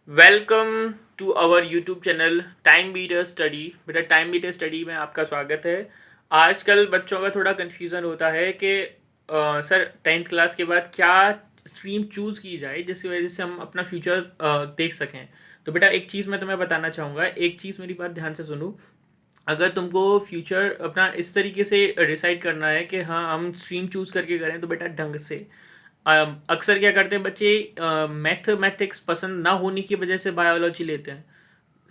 Welcome to our YouTube channel time beater study. बेटा time beater study में आपका स्वागत है। आजकल बच्चों का थोड़ा कन्फ्यूज़न होता है कि सर 10th क्लास के बाद क्या स्ट्रीम चूज़ की जाए जिसकी वजह से हम अपना फ्यूचर देख सकें। तो बेटा एक चीज़ मैं तुम्हें बताना चाहूँगा, एक चीज़ मेरी बात ध्यान से सुनो। अगर तुमको फ्यूचर अपना इस तरीके से डिसाइड करना है कि हाँ हम स्ट्रीम चूज़ करके करें तो बेटा ढंग से अक्सर क्या करते हैं बच्चे, मैथमेटिक्स पसंद ना होने की वजह से बायोलॉजी लेते हैं।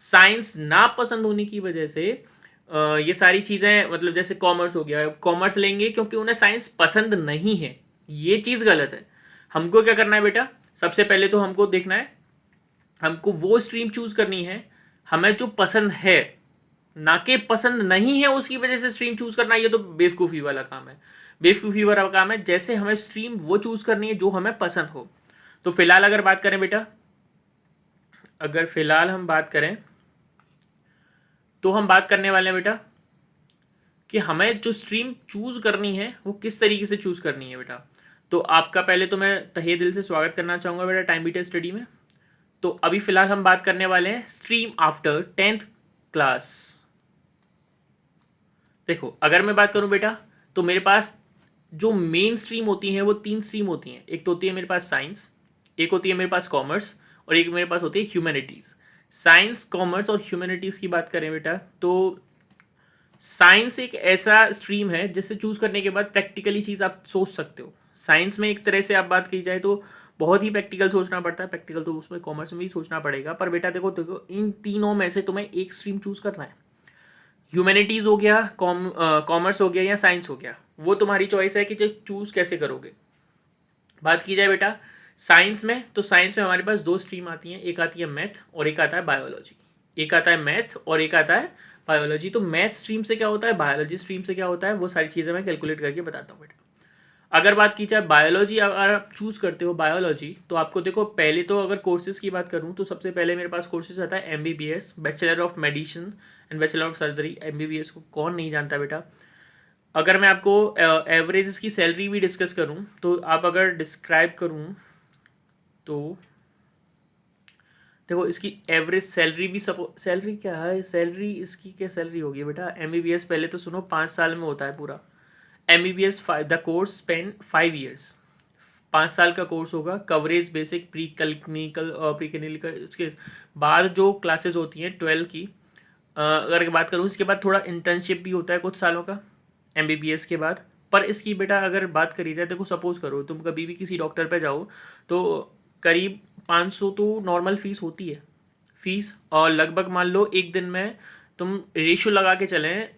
साइंस ना पसंद होने की वजह से ये सारी चीज़ें, मतलब जैसे कॉमर्स हो गया, कॉमर्स लेंगे क्योंकि उन्हें साइंस पसंद नहीं है। ये चीज़ गलत है। हमको क्या करना है बेटा, सबसे पहले तो हमको देखना है, हमको वो स्ट्रीम चूज़ करनी है हमें जो पसंद है, ना कि पसंद नहीं है उसकी वजह से स्ट्रीम चूज़ करना। ये तो बेवकूफ़ी वाला काम है, बेवकूफ़ी वाला काम है। जैसे हमें स्ट्रीम वो चूज़ करनी है जो हमें पसंद हो। तो फिलहाल अगर बात करें बेटा, अगर फिलहाल हम बात करें तो हम बात करने वाले हैं बेटा कि हमें जो स्ट्रीम चूज़ करनी है वो किस तरीके से चूज़ करनी है बेटा। तो आपका पहले तो मैं तहे दिल से स्वागत करना चाहूँगा बेटा टाइम बीटर स्टडी में। तो अभी फ़िलहाल हम बात करने वाले हैं स्ट्रीम आफ्टर 10th क्लास। देखो अगर मैं बात करूं बेटा तो मेरे पास जो मेन स्ट्रीम होती हैं वो तीन स्ट्रीम होती हैं। एक तो होती है मेरे पास साइंस, एक होती है मेरे पास कॉमर्स, और एक मेरे पास होती है ह्यूमैनिटीज़। साइंस कॉमर्स और ह्यूमैनिटीज़ की बात करें बेटा तो साइंस एक ऐसा स्ट्रीम है जिससे चूज़ करने के बाद प्रैक्टिकली चीज़ आप सोच सकते हो। साइंस में एक तरह से आप बात की जाए तो बहुत ही प्रैक्टिकल सोचना पड़ता है। प्रैक्टिकल तो उसमें कॉमर्स में भी सोचना पड़ेगा, पर बेटा देखो देखो इन तीनों में से तुम्हें एक स्ट्रीम चूज़ करना है। ह्यूमैनिटीज़ हो गया, कॉमर्स हो गया या साइंस हो गया, वो तुम्हारी चॉइस है कि जो चूज़ कैसे करोगे। बात की जाए बेटा साइंस में, तो साइंस में हमारे पास दो स्ट्रीम आती हैं, एक आती है मैथ और एक आता है बायोलॉजी। एक आता है मैथ और एक आता है बायोलॉजी। तो मैथ स्ट्रीम से क्या होता है, बायोलॉजी स्ट्रीम से क्या होता है, वो सारी चीज़ें मैं कैलकुलेट करके बताता हूँ बेटा। अगर बात की जाए बायोलॉजी, अगर आप चूज़ करते हो बायोलॉजी तो आपको देखो पहले तो अगर कोर्सेज़ की बात करूँ तो सबसे पहले मेरे पास कोर्सेज आता है MBBS, bachelor of medicine and bachelor of surgery. MBBS को कौन नहीं जानता बेटा। अगर मैं आपको एवरेज इसकी सैलरी भी डिस्कस करूँ तो आप अगर डिस्क्राइब करूँ तो देखो इसकी एवरेज सैलरी भी सैलरी क्या है, सैलरी इसकी क्या सैलरी होगी बेटा। MBBS पहले तो सुनो 5 साल में होता है पूरा। MBBS the course Spain 5 years, 5 साल का कोर्स होगा। कवरेज बेसिक प्री क्लिनिकल और प्री क्लिनिकल, इसके बाद जो क्लासेस होती हैं 12 की, अगर बात करूँ इसके बाद थोड़ा इंटर्नशिप भी होता है कुछ सालों का MBBS के बाद। पर इसकी बेटा अगर बात करी जाए, देखो सपोज करो तुम कभी भी किसी डॉक्टर पे जाओ तो करीब 500 तो नॉर्मल फीस होती है फीस। और लगभग मान लो एक दिन में तुम रेशियो लगा के चलें,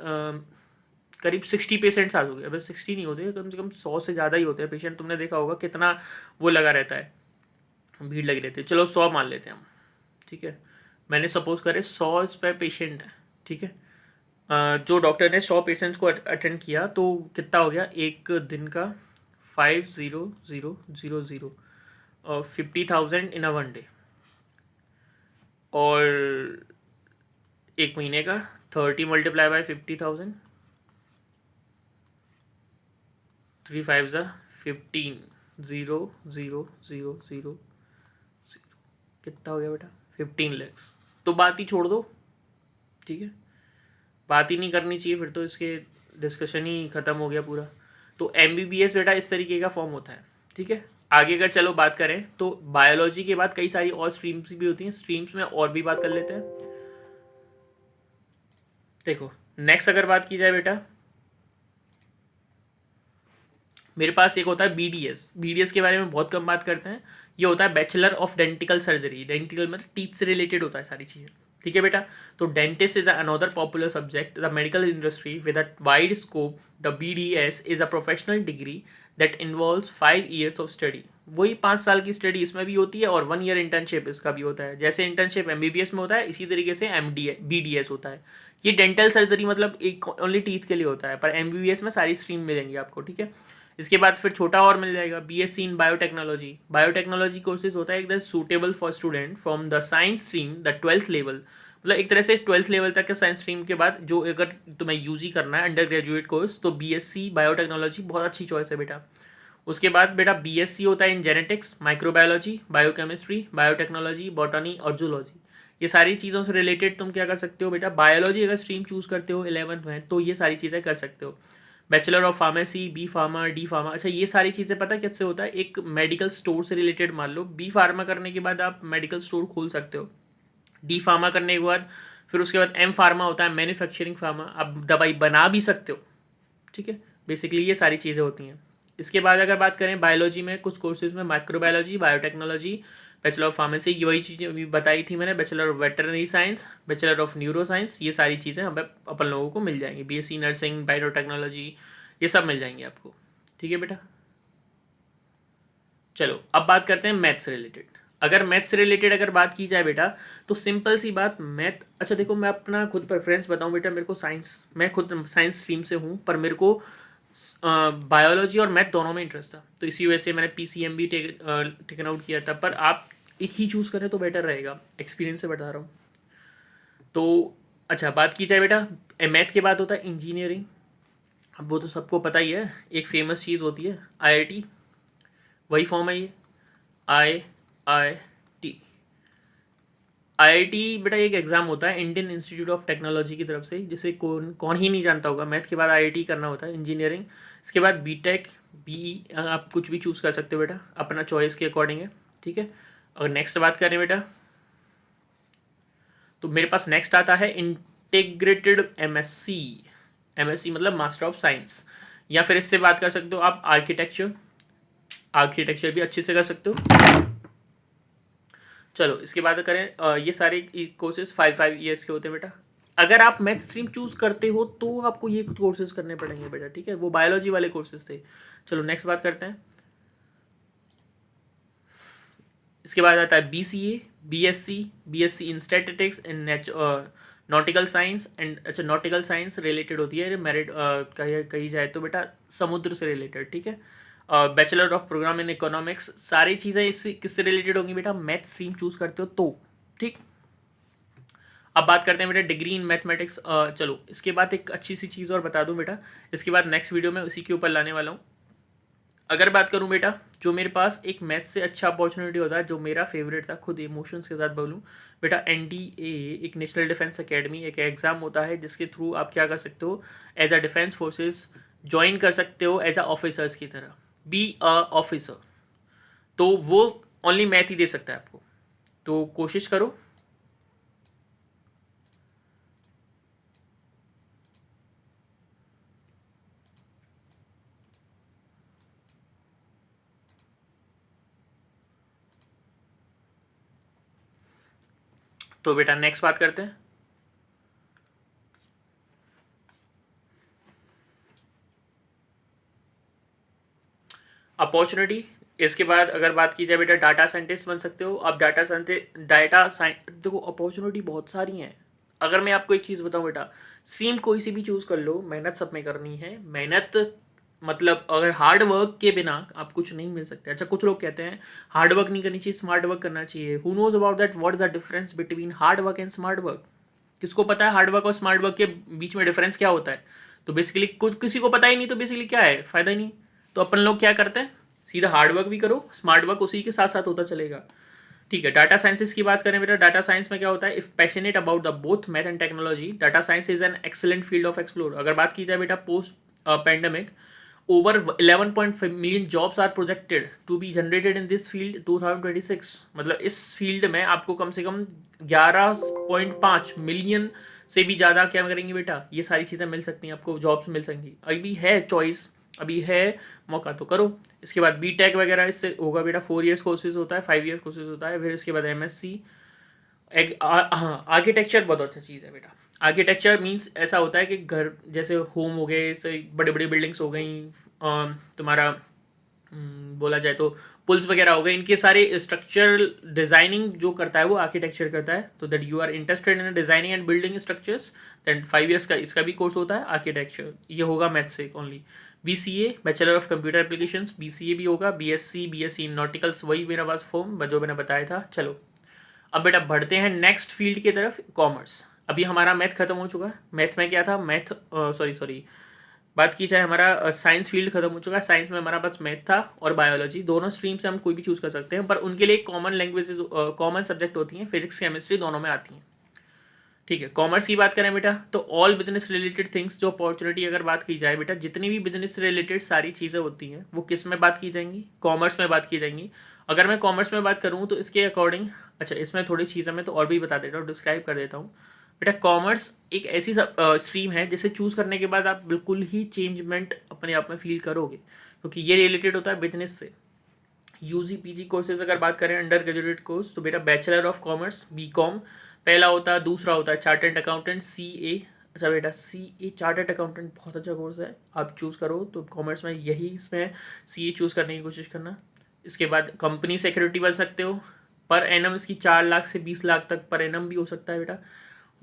करीब 60 पेशेंट्स आ जाओगे। अब 60 नहीं होते, कम से कम 100 से ज़्यादा ही होते हैं पेशेंट। तुमने देखा होगा कितना वो लगा रहता है, भीड़ लगी रहती है। चलो 100 मान लेते हैं हम, ठीक है। मैंने सपोज करे 100 इस पर पेशेंट है, ठीक है। जो डॉक्टर ने 100 पेशेंट्स को अटेंड किया तो कितना हो गया एक दिन का, 50,000 और 50,000 इन अ वन डे। और एक महीने का 30 मल्टीप्लाई बाय 50,000, 3 5 ज़ा 15, 0 0 0 0 कितना हो गया बेटा 15 lakhs। तो बात ही छोड़ दो, ठीक है, बात ही नहीं करनी चाहिए फिर तो, इसके डिस्कशन ही ख़त्म हो गया पूरा। तो MBBS बेटा इस तरीके का फॉर्म होता है, ठीक है। आगे अगर चलो बात करें तो बायोलॉजी के बाद कई सारी और स्ट्रीम्स भी होती हैं। स्ट्रीम्स में और भी बात कर लेते हैं। देखो नेक्स्ट अगर बात की जाए बेटा, मेरे पास एक होता है BDS के बारे में बहुत कम बात करते हैं। ये होता है बैचलर ऑफ डेंटिकल सर्जरी। डेंटिकल मतलब टीथ से रिलेटेड होता है सारी चीज़ें, ठीक है बेटा। तो dentist is another popular subject the medical industry with a wide scope. The BDS is a professional degree that involves 5 years of study. वही 5 साल की स्टडी इसमें भी होती है और 1 year इंटर्नशिप इसका भी होता है। जैसे इंटर्नशिप MBBS में होता है इसी तरीके से BDS होता है। ये डेंटल सर्जरी मतलब एक ओनली टीथ के लिए होता है, पर MBBS में सारी स्ट्रीम मिलेंगी आपको, ठीक है। इसके बाद फिर छोटा और मिल जाएगा BSc इन बायोटेक्नोलॉजी। बायोटेक्नोलॉजी कोर्सेज होता है एक suitable for student from the science stream the 12th level. मतलब एक तरह से 12th लेवल तक के साइंस स्ट्रीम के बाद जो अगर तुम्हें UG करना है अंडर ग्रेजुएट कोर्स तो BSc बायोटेक्नोलॉजी बहुत अच्छी चॉइस है बेटा। उसके बाद बेटा बीएससी होता है in genetics, microbiology, biochemistry, biotechnology, botany और जूलॉजी। ये सारी चीज़ों से रिलेटेड तुम क्या कर सकते हो बेटा, बायोलॉजी अगर स्ट्रीम चूज़ करते हो 11th में तो ये सारी चीज़ें कर सकते हो। Bachelor of pharmacy, B pharma, D pharma. अच्छा ये सारी चीज़ें पता कैसे होता है, एक मेडिकल स्टोर से रिलेटेड मान लो बी फार्मा करने के बाद आप मेडिकल स्टोर खोल सकते हो। डी फार्मा करने के बाद फिर उसके बाद एम फार्मा होता है मैन्युफैक्चरिंग फार्मा, आप दवाई बना भी सकते हो। ठीक है, बेसिकली ये सारी चीज़ें होती हैं। इसके बाद अगर बात करें बायोलॉजी में कुछ कोर्सेज में microbiology, biotechnology, bachelor of pharmacy, वही चीज़ें अभी बताई थी मैंने, bachelor of veterinary science, bachelor of neuro science, ये सारी चीज़ें हमें अपन लोगों को मिल जाएंगी। बीएससी नर्सिंग, बायोटेक्नोलॉजी, ये सब मिल जाएंगे आपको। ठीक है बेटा, चलो अब बात करते हैं मैथ्स रिलेटेड। अगर मैथ्स से रिलेटेड अगर बात की जाए बेटा तो सिंपल सी बात मैथ, अच्छा देखो मैं अपना खुद प्रेफरेंस बताऊं बेटा, मेरे को साइंस, मैं खुद साइंस स्ट्रीम से हूँ पर मेरे को बायोलॉजी और मैथ दोनों में इंटरेस्ट था, तो इसी वजह से मैंने पीसीएम भी टेकन आउट किया था। पर आप एक ही चूज़ करें तो बेटर रहेगा, एक्सपीरियंस से बता रहा हूँ। तो अच्छा बात की जाए बेटा, मैथ के बाद होता है इंजीनियरिंग। अब वो तो सबको पता ही है, एक फेमस चीज़ होती है आईआईटी, वही फॉर्म है ये, आई आई टी। आईआईटी बेटा एक एग्ज़ाम होता है इंडियन इंस्टीट्यूट ऑफ टेक्नोलॉजी की तरफ से, जिसे कौन कौन ही नहीं जानता होगा। मैथ के बाद आईआईटी करना होता है, इंजीनियरिंग। इसके बाद बीटेक, बी, आप कुछ भी चूज़ कर सकते हो बेटा, अपना चॉइस के अकॉर्डिंग है। ठीक है, और नेक्स्ट बात करें बेटा तो मेरे पास नेक्स्ट आता है इंटीग्रेटेड एमएससी। एमएससी मतलब मास्टर ऑफ साइंस, या फिर इससे बात कर सकते हो आप आर्किटेक्चर, आर्किटेक्चर भी अच्छे से कर सकते हो। चलो इसके बाद करें ये सारे कोर्सेज 5 ईयर्स के होते हैं बेटा। अगर आप मैथ स्ट्रीम चूज़ करते हो तो आपको ये कोर्सेज करने पड़ेंगे बेटा। ठीक है, वो बायोलॉजी वाले कोर्सेज थे। चलो नेक्स्ट बात करते हैं। इसके बाद आता है BCA, BSc, BSc in statistics and nautical science and, अच्छा नॉटिकल साइंस रिलेटेड होती है मेरिट कही जाए तो बेटा समुद्र से रिलेटेड। ठीक है, bachelor of program in economics, सारी चीज़ें इससे किससे रिलेटेड होंगी बेटा, मैथ स्ट्रीम चूज़ करते हो तो। ठीक, अब बात करते हैं बेटा डिग्री इन मैथमेटिक्स। चलो इसके बाद एक अच्छी सी चीज़ और बता दूं बेटा, इसके बाद नेक्स्ट वीडियो में उसी के ऊपर लाने वाला हूँ। अगर बात करूं बेटा, जो मेरे पास एक मैथ से अच्छा अपॉर्चुनिटी होता है, जो मेरा फेवरेट था, खुद इमोशंस के साथ बोलूं बेटा, एनडीए एक नेशनल डिफेंस एकेडमी एक एग्ज़ाम होता है जिसके थ्रू आप क्या कर सकते हो, as a defence forces join कर सकते हो एज अ ऑफिसर्स की तरह, बी अ ऑफिसर। तो वो ओनली मैथ ही दे सकता है आपको, तो कोशिश करो। तो बेटा नेक्स्ट बात करते हैं। अपॉर्चुनिटी, इसके बाद अगर बात की जाए बेटा डाटा साइंटिस्ट बन सकते हो आप। डाटा साइंस देखो अपॉर्चुनिटी बहुत सारी हैं। अगर मैं आपको एक चीज़ बताऊं बेटा, स्ट्रीम कोई सी भी चूज़ कर लो, मेहनत सब में करनी है। मेहनत मतलब अगर हार्ड वर्क के बिना आप कुछ नहीं मिल सकते। अच्छा कुछ लोग कहते हैं हार्ड वर्क नहीं करनी चाहिए, स्मार्ट वर्क करना चाहिए। Who knows about that, what is the difference between hard work and smart work? किसको पता है हार्ड वर्क और स्मार्ट वर्क के बीच में डिफरेंस क्या होता है? तो बेसिकली कुछ किसी को पता ही नहीं, तो बेसिकली क्या है, फायदा ही नहीं। तो अपन लोग क्या करते हैं, सीधा हार्ड वर्क भी करो, स्मार्ट वर्क उसी के साथ साथ होता चलेगा। ठीक है, डाटा साइंसेस की बात करें बेटा, डाटा साइंस में क्या होता है, if passionate about the both math and technology, data science is an excellent field of explore. अगर बात की जाए बेटा post pandemic, over 11.5 million jobs are projected to be generated in this field 2026। मतलब इस फील्ड में आपको कम से कम 11.5 मिलियन से भी ज़्यादा क्या करेंगे बेटा, ये सारी चीज़ें मिल सकती हैं आपको, जॉब्स मिल सकती। अभी है चॉइस, अभी है मौका, तो करो। इसके बाद बी टेक वगैरह इससे होगा बेटा, 4 ईयर्स कोर्सेज होता है, 5 ईयर्स कोर्सेज होता है। फिर इसके बाद एमएससी। हाँ आर्किटेक्चर बहुत अच्छा चीज़ है बेटा। आर्किटेक्चर मीन्स ऐसा होता है कि घर जैसे होम हो गए, जैसे बड़े बड़ी बिल्डिंग्स हो गई, तुम्हारा बोला जाए तो पुल्स वगैरह हो गए, इनके सारे स्ट्रक्चरल डिज़ाइनिंग जो करता है वो आर्किटेक्चर करता है। तो that you are interested in designing and building structures, than 5 years का इसका भी कोर्स होता है आर्किटेक्चर। ये होगा मैथ से only. BCA bachelor of computer applications, BCA भी होगा। बीएससी इन नॉटिकल्स, वही मेरा पास फॉर्म जो मैंने बताया था। चलो अब बेटा बढ़ते हैं नेक्स्ट फील्ड की तरफ, कॉमर्स। अभी हमारा मैथ खत्म हो चुका है। मैथ में क्या था, मैथ सॉरी बात की जाए, हमारा साइंस फील्ड खत्म हो चुका है। साइंस में हमारा पास मैथ था और बायोलॉजी, दोनों स्ट्रीम से हम कोई भी चूज़ कर सकते हैं, पर उनके लिए कॉमन लैंग्वेज कॉमन सब्जेक्ट होती हैं, फिजिक्स केमिस्ट्री दोनों में आती हैं। ठीक है, कॉमर्स की बात करें बेटा, तो ऑल बिजनेस रिलेटेड थिंग्स, जो अपॉर्चुनिटी अगर बात की जाए बेटा, जितनी भी बिजनेस रिलेटेड सारी चीज़ें होती हैं वो किस में बात की जाएंगी, कॉमर्स में बात की जाएंगी। अगर मैं कॉमर्स में बात करूँ तो इसके अकॉर्डिंग, अच्छा इसमें थोड़ी चीज़ें मैं तो और भी बता देता हूँ, डिस्क्राइब कर देता हूँ बेटा। कॉमर्स एक ऐसी स्ट्रीम है जिसे चूज़ करने के बाद आप बिल्कुल ही चेंजमेंट अपने आप में फील करोगे, क्योंकि ये रिलेटेड होता है बिजनेस से। यूजी पीजी कोर्सेज अगर बात करें, अंडर ग्रेजुएट कोर्स, तो बेटा bachelor of commerce B com पहला होता है, दूसरा होता है चार्टर्ड अकाउंटेंट सी ए। अच्छा बेटा, सी ए चार्टर्ड अकाउंटेंट बहुत अच्छा कोर्स है, आप चूज़ करो तो कॉमर्स में यही, इसमें सी ए चूज़ करने की कोशिश करना। इसके बाद कंपनी सेक्रेटरी बन सकते हो, पर एनम इसकी 4 लाख से 20 लाख तक पर एनम भी हो सकता है बेटा,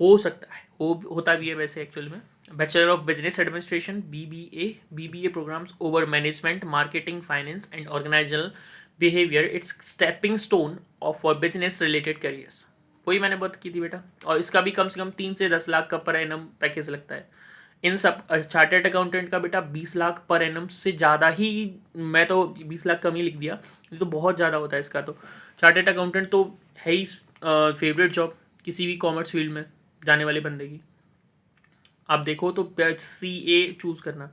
हो सकता है, होता भी है वैसे एक्चुअल में। Bachelor of business administration BBA programmes over management marketing finance and organisational behaviour, it's stepping stone of for business related careers. वही मैंने बात की थी बेटा, और इसका भी कम से कम 3 से 10 लाख का पर एनम पैकेज लगता है। इन सब चार्टर्ड अकाउंटेंट का बेटा 20 लाख पर एनम से ज़्यादा ही, मैं तो 20 लाख कम ही लिख दिया, ये तो बहुत ज़्यादा होता है इसका। तो चार्टर्ड अकाउंटेंट तो है ही फेवरेट जॉब किसी भी कॉमर्स फील्ड में जाने वाले बंदे की। आप देखो तो सी ए चूज़ करना।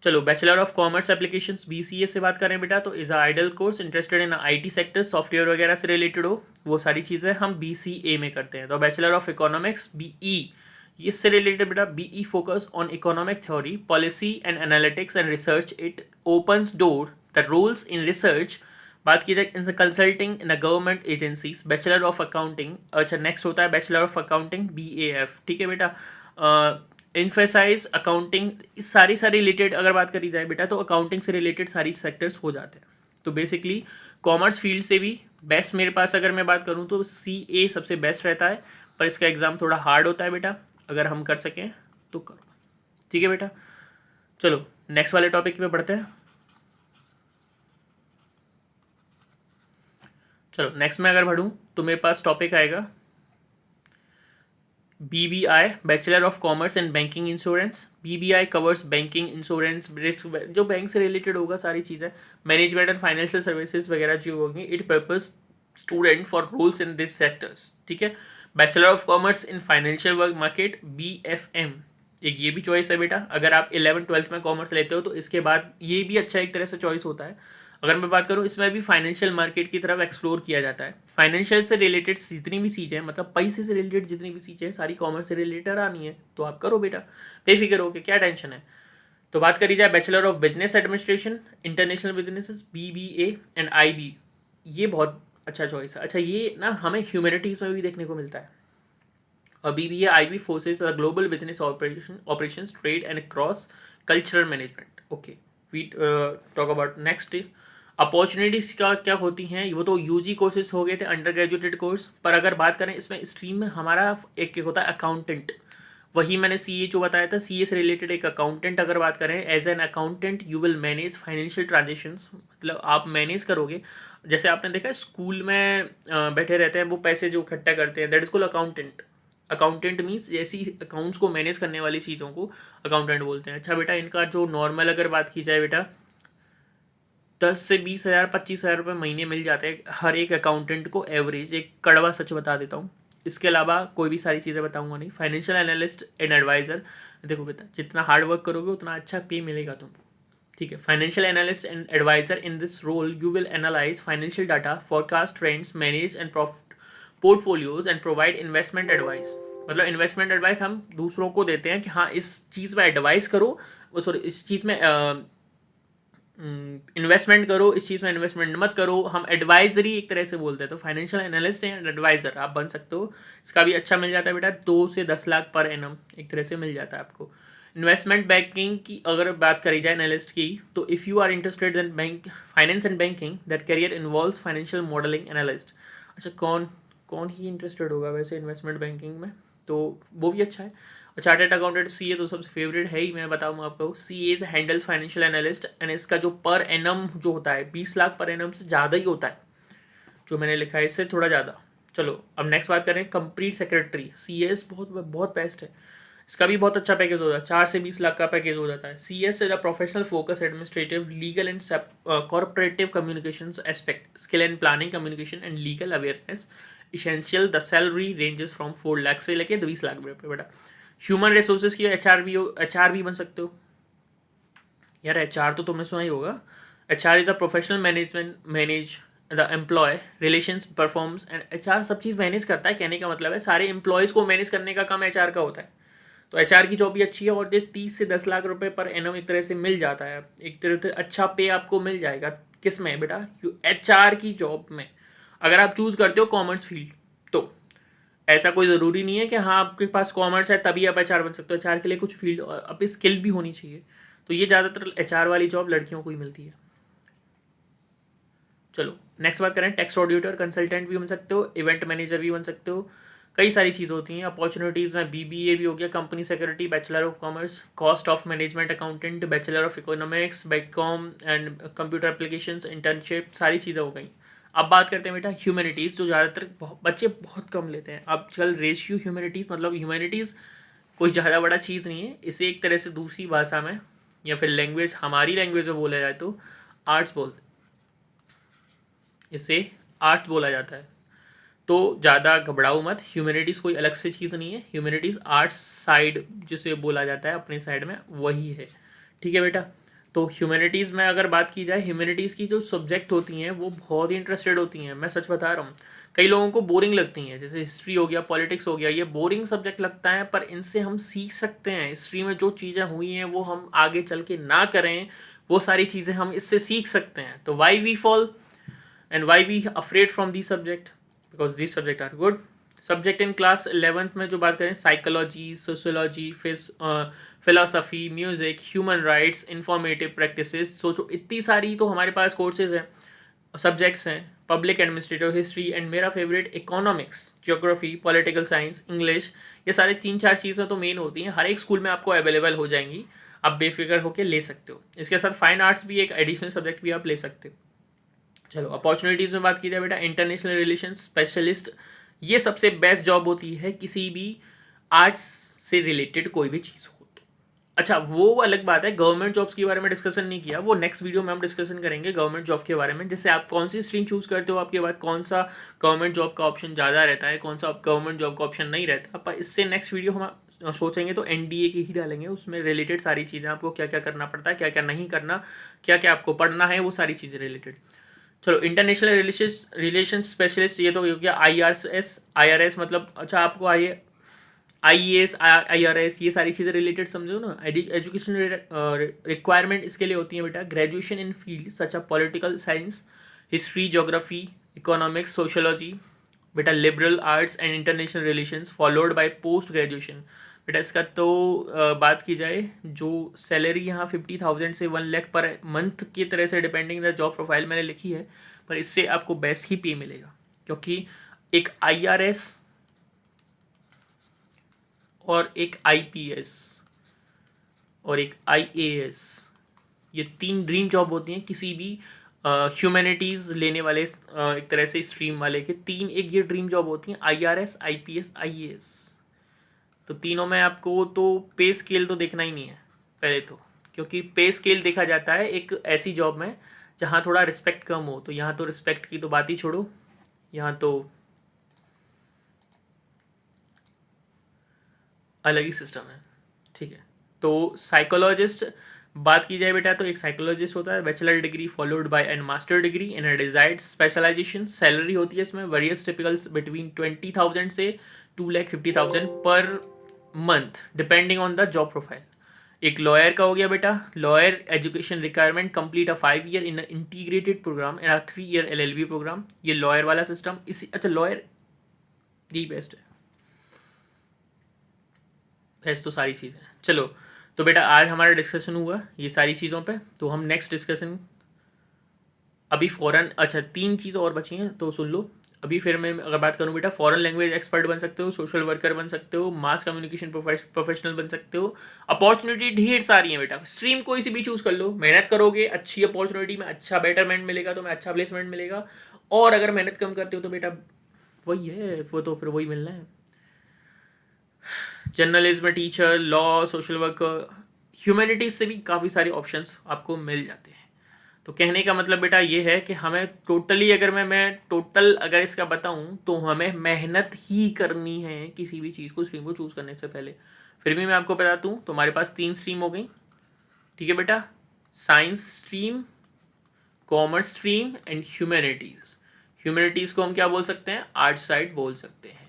चलो, bachelor of commerce applications BCA से बात करें बेटा, तो is a idle course, interested in IT sector, software वगैरह से रिलेटेड हो, वो सारी चीज़ें हम बीसीए में करते हैं। तो बैचलर ऑफ इकोनॉमिक्स बीई, इससे रिलेटेड बेटा, BE focus on economic theory policy and analytics and research, it opens door the roles in research. बात की जाए in consulting in government agencies. Bachelor of accounting, अच्छा नेक्स्ट होता है bachelor of accounting BAF, ठीक है बेटा। इन्फेसाइज अकाउंटिंग, इस सारी रिलेटेड अगर बात करी जाए बेटा, तो अकाउंटिंग से रिलेटेड सारी सेक्टर्स हो जाते हैं। तो बेसिकली कॉमर्स फील्ड से भी बेस्ट मेरे पास अगर मैं बात करूँ तो CA सबसे बेस्ट रहता है, पर इसका एग्ज़ाम थोड़ा हार्ड होता है बेटा, अगर हम कर सकें तो करो। ठीक है बेटा, चलो नेक्स्ट वाले टॉपिक पे बढ़ते हैं। चलो नेक्स्ट में अगर बढ़ूँ तो मेरे पास टॉपिक आएगा BBI, bachelor of commerce and banking insurance. BBI covers banking insurance risk, जो बैंक से रिलेटेड होगा सारी चीज़ें, मैनेजमेंट एंड फाइनेंशियल सर्विसेज वगैरह जो होंगी, it purpose student for roles in this sectors. ठीक है, bachelor of commerce in financial work market BFM, एक ये भी चॉइस है बेटा। अगर आप 11th-12th में कॉमर्स लेते हो तो इसके बाद ये भी अच्छा एक तरह से चॉइस होता है। अगर मैं बात करूँ, इसमें भी फाइनेंशियल मार्केट की तरफ एक्सप्लोर किया जाता है। फाइनेंशियल से रिलेटेड जितनी भी चीज़ें, मतलब पैसे से रिलेटेड जितनी भी चीज़ें सारी कॉमर्स से रिलेटेड आनी है, तो आप करो बेटा, बेफिक्र हो के, क्या टेंशन है। तो बात करी जाए bachelor of business administration international businesses BBA and IB, ये बहुत अच्छा चॉइस है। अच्छा, ये ना हमें ह्यूमैनिटीज़ में भी देखने को मिलता है। और BBA IB forces global business operations trade and cross cultural management. Okay, we talk about next. Opportunities का क्या होती हैं, वो तो यूजी कोर्सेज हो गए थे, अंडर ग्रेजुएटेड कोर्स। पर अगर बात करें इसमें स्ट्रीम में, हमारा एक होता है अकाउंटेंट, वही मैंने CA जो बताया था, CA से रिलेटेड एक अकाउंटेंट अगर बात करें, as an accountant you will manage financial transactions, मतलब आप मैनेज करोगे। जैसे आपने देखा स्कूल में बैठे रहते हैं वो पैसे जो इकट्ठा करते हैं, that is called accountant. Accountant means ऐसी अकाउंट्स को मैनेज करने वाली चीज़ों को अकाउंटेंट बोलते हैं। अच्छा बेटा, इनका जो नॉर्मल अगर बात की जाए बेटा, 10 से 20 हज़ार 25 हज़ार रुपये महीने मिल जाते हैं हर एक अकाउंटेंट को एवरेज। एक कड़वा सच बता देता हूँ, इसके अलावा कोई भी सारी चीज़ें बताऊंगा नहीं। फाइनेंशियल एनालिस्ट एंड एडवाइज़र, देखो बेटा जितना हार्ड वर्क करोगे उतना अच्छा पे मिलेगा तुमको। ठीक है, financial analyst and adviser, in this role you will analyse financial data, forecast trends, manage and portfolios and provide investment advice. मतलब इन्वेस्टमेंट एडवाइस हम दूसरों को देते हैं कि हाँ इस चीज़ में एडवाइस करो, वो सॉरी इस चीज़ में इन्वेस्टमेंट करो, इस चीज़ में इन्वेस्टमेंट मत करो, हम एडवाइजरी एक तरह से बोलते हैं। तो फाइनेंशियल एनालिस्ट एंड एडवाइज़र आप बन सकते हो। इसका भी अच्छा मिल जाता है बेटा, 2 से 10 लाख पर एनम एक तरह से मिल जाता है आपको। इन्वेस्टमेंट बैंकिंग की अगर बात करी जाए एनालिस्ट की, तो if you are interested in bank finance and banking, that career involve financial modelling analyst. अच्छा, कौन कौन ही इंटरेस्टेड होगा वैसे इन्वेस्टमेंट बैंकिंग में, तो वो भी अच्छा है। चार्टर्ड अकाउंटेंट CA तो सबसे फेवरेट है ही, मैं बताऊँ आपको। CA handles financial analyst and इसका जो पर एनम जो होता है 20 लाख पर एनम से ज़्यादा ही होता है, जो मैंने लिखा है इससे थोड़ा ज़्यादा। चलो अब नेक्स्ट बात करें, कंपनी सेक्रेटरी CS बहुत बहुत बेस्ट है। इसका भी बहुत अच्छा पैकेज होता है, 4 से 20 लाख का पैकेज हो जाता है। CS is a professional focus administrative legal and corporative communications aspect skill and planning communication and legal awareness essential. The salary ranges from 4 lakh से लेके 20 लाख रुपये बेटा। ह्यूमन रिसोर्सेज की HR भी बन सकते हो यार। HR तो तुमने सुना ही होगा। HR is a professional manage the employ relations performs and HR सब चीज़ मैनेज करता है। कहने का मतलब है सारे एम्प्लॉयज़ को मैनेज करने का काम HR का होता है। तो HR की जॉब भी अच्छी है और ये 30 से 10 लाख रुपए पर एनम एक तरह से मिल जाता है। एक तरह से अच्छा पे आपको मिल जाएगा। किस में बेटा? HR की जॉब में। अगर आप चूज़ करते हो कॉमर्स फील्ड तो ऐसा कोई ज़रूरी नहीं है कि हाँ आपके पास कॉमर्स है तभी आप HR बन सकते हो। HR के लिए कुछ फील्ड अपनी स्किल भी होनी चाहिए। तो ये ज़्यादातर HR वाली जॉब लड़कियों को ही मिलती है। चलो नेक्स्ट बात करें। टैक्स ऑडिटर कंसल्टेंट भी बन सकते हो, इवेंट मैनेजर भी बन सकते हो, कई सारी चीज़ होती हैं। अपॉर्चुनिटीज़ में BBA भी हो गया, company secretary, bachelor of commerce, cost of management accountant, bachelor of economics, BCom and computer applications, internship, सारी चीज़ें हो गई। अब बात करते हैं बेटा ह्यूमैनिटीज़, जो ज़्यादातर बच्चे बहुत कम लेते हैं। अब चल रेशियो ह्यूमैनिटीज़, मतलब ह्यूमैनिटीज़ कोई ज़्यादा बड़ा चीज़ नहीं है। इसे एक तरह से दूसरी भाषा में या फिर लैंग्वेज, हमारी लैंग्वेज में बोला जाए तो आर्ट्स बोलते हैं। इसे आर्ट बोला जाता है। तो ज़्यादा घबराओ मत, ह्यूमैनिटीज़ कोई अलग से चीज़ नहीं है। ह्यूमैनिटीज़ आर्ट्स साइड जिसे बोला जाता है अपने साइड में वही है। ठीक है बेटा। तो ह्यूमैनिटीज़ में अगर बात की जाए, ह्यूमैनिटीज़ की जो सब्जेक्ट होती हैं वो बहुत ही इंटरेस्टेड होती हैं। मैं सच बता रहा हूँ, कई लोगों को बोरिंग लगती हैं। जैसे हिस्ट्री हो गया, पॉलिटिक्स हो गया, ये बोरिंग सब्जेक्ट लगता है, पर इनसे हम सीख सकते हैं। हिस्ट्री में जो चीज़ें हुई हैं वो हम आगे चल के ना करें, वो सारी चीज़ें हम इससे सीख सकते हैं। तो why we fall and why we afraid from these subject? Because these subject are good subject। in class 11th में जो बात करें, psychology, sociology, philosophy, music, human rights, informative practices, सोचो इतनी सारी तो हमारे पास कोर्सेज हैं, सब्जेक्ट्स हैं। पब्लिक एडमिनिस्ट्रेटिव, हिस्ट्री एंड मेरा favourite economics, geography, political science, English, ये सारे 3-4 चीज़ें तो मेन होती हैं। हर एक स्कूल में आपको अवेलेबल हो जाएंगी, आप बेफिक्र होकर ले सकते हो। इसके साथ फाइन आर्ट्स भी एक एडिशनल सब्जेक्ट भी आप ले सकते हो। चलो अपॉर्चुनिटीज़ में बात की जाए बेटा, इंटरनेशनल रिलेशन स्पेशलिस्ट, ये सबसे बेस्ट जॉब होती है किसी भी आर्ट्स से रिलेटेड कोई भी चीज़ हो तो। अच्छा वो अलग बात है, गवर्नमेंट जॉब्स के बारे में डिस्कशन नहीं किया, वो नेक्स्ट वीडियो में हम डिस्कशन करेंगे गवर्नमेंट जॉब के बारे में। जैसे आप कौन सी स्ट्रीम चूज़ करते हो, आपके बाद कौन सा गवर्नमेंट जॉब का ऑप्शन ज़्यादा रहता है, कौन सा गवर्नमेंट जॉब का ऑप्शन नहीं रहता। पर इससे नेक्स्ट वीडियो हम सोचेंगे तो NDA की ही डालेंगे, उसमें रिलेटेड सारी चीज़ें, आपको क्या क्या करना पड़ता है, क्या क्या नहीं करना, क्या क्या आपको पढ़ना है, वो सारी चीज़ें रिलेटेड। चलो इंटरनेशनल रिलेशन स्पेशलिस्ट, ये तो हो गया IRS मतलब। अच्छा आपको IAS IRS ये सारी चीज़ें रिलेटेड समझो ना। एजुकेशन रिक्वायरमेंट इसके लिए होती है बेटा, graduation in field such a political science, history, geography, economics, sociology बेटा, liberal arts and international relations, followed by post graduation. बेटा इसका तो बात की जाए, जो सैलरी यहाँ 50,000 से 1 लाख पर मंथ की तरह से डिपेंडिंग द जॉब प्रोफाइल मैंने लिखी है, पर इससे आपको बेस्ट ही पे मिलेगा। क्योंकि एक IRS और एक IPS और एक IAS, ये 3 ड्रीम जॉब होती हैं किसी भी ह्यूमैनिटीज़ लेने वाले एक तरह से स्ट्रीम वाले के। 3 एक ये ड्रीम जॉब होती हैं, IRS, IPS, IAS। तो तीनों में आपको तो पे स्केल तो देखना ही नहीं है पहले तो, क्योंकि पे स्केल देखा जाता है एक ऐसी जॉब में जहाँ थोड़ा रिस्पेक्ट कम हो। तो यहाँ तो रिस्पेक्ट की तो बात ही छोड़ो, यहाँ तो अलग ही सिस्टम है। ठीक है। तो साइकोलॉजिस्ट बात की जाए बेटा, तो एक साइकोलॉजिस्ट होता है, bachelor degree followed by and master degree in a desired specialisation. Salary होती है इसमें वेरियस टिपिकल्स बिटवीन 20,000 से 2,50,000 पर month depending on the job profile. एक लॉयर का हो गया बेटा, lawyer education requirement complete a 5 year in integrated program and 3 year LLB program. ये लॉयर वाला सिस्टम। इसी अच्छा लॉयर यही बेस्ट है, बेस्ट तो सारी चीज़ें। चलो तो बेटा आज हमारा डिस्कशन हुआ ये सारी चीज़ों पे। तो हम नेक्स्ट डिस्कशन अभी फ़ॉरन, अच्छा 3 चीज़ और बची हैं तो सुन लो। अभी फिर मैं अगर बात करूँ बेटा, फॉरेन लैंग्वेज एक्सपर्ट बन सकते हो, सोशल वर्कर बन सकते हो, मास कम्युनिकेशन प्रोफेशनल बन सकते हो। अपॉर्चुनिटी ढेर सारी है बेटा, स्ट्रीम कोई सी भी चूज़ कर लो, मेहनत करोगे अच्छी अपॉर्चुनिटी में अच्छा बेटरमेंट मिलेगा, तो मैं अच्छा प्लेसमेंट मिलेगा। और अगर मेहनत कम करते हो तो बेटा वही है, वो तो फिर वही मिलना है। जर्नलिज्म में teacher, law, social worker, humanities से भी काफ़ी सारे ऑप्शंस आपको मिल जाते हैं। तो कहने का मतलब बेटा ये है कि हमें टोटली, अगर मैं टोटल अगर इसका बताऊं तो हमें मेहनत ही करनी है किसी भी चीज़ को, स्ट्रीम को चूज़ करने से पहले। फिर भी मैं आपको बता दूं, तुम्हारे पास 3 स्ट्रीम हो गई, ठीक है बेटा, science stream, commerce stream and humanities. Humanities को हम क्या बोल सकते हैं, आर्ट साइड बोल सकते हैं।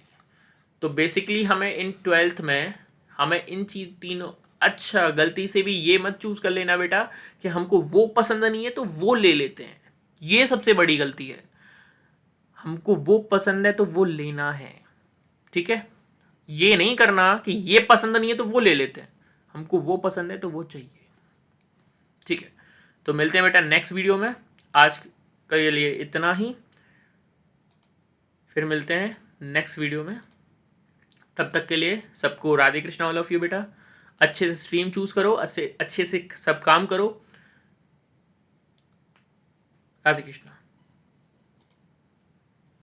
तो बेसिकली हमें इन 12th में हमें इन चीज तीनों, अच्छा गलती से भी ये मत चूज कर लेना बेटा कि हमको वो पसंद नहीं है तो वो ले लेते हैं, ये सबसे बड़ी गलती है। हमको वो पसंद है तो वो लेना है, ठीक है। ये नहीं करना कि ये पसंद नहीं है तो वो ले लेते हैं, हमको वो पसंद है तो वो चाहिए, ठीक है। तो मिलते हैं बेटा नेक्स्ट वीडियो में, आज के लिए इतना ही, फिर मिलते हैं नेक्स्ट वीडियो में। तब तक के लिए सबको Radhe Krishna all of you बेटा। अच्छे से स्ट्रीम चूज करो, अच्छे से सब काम करो। राधे कृष्णा।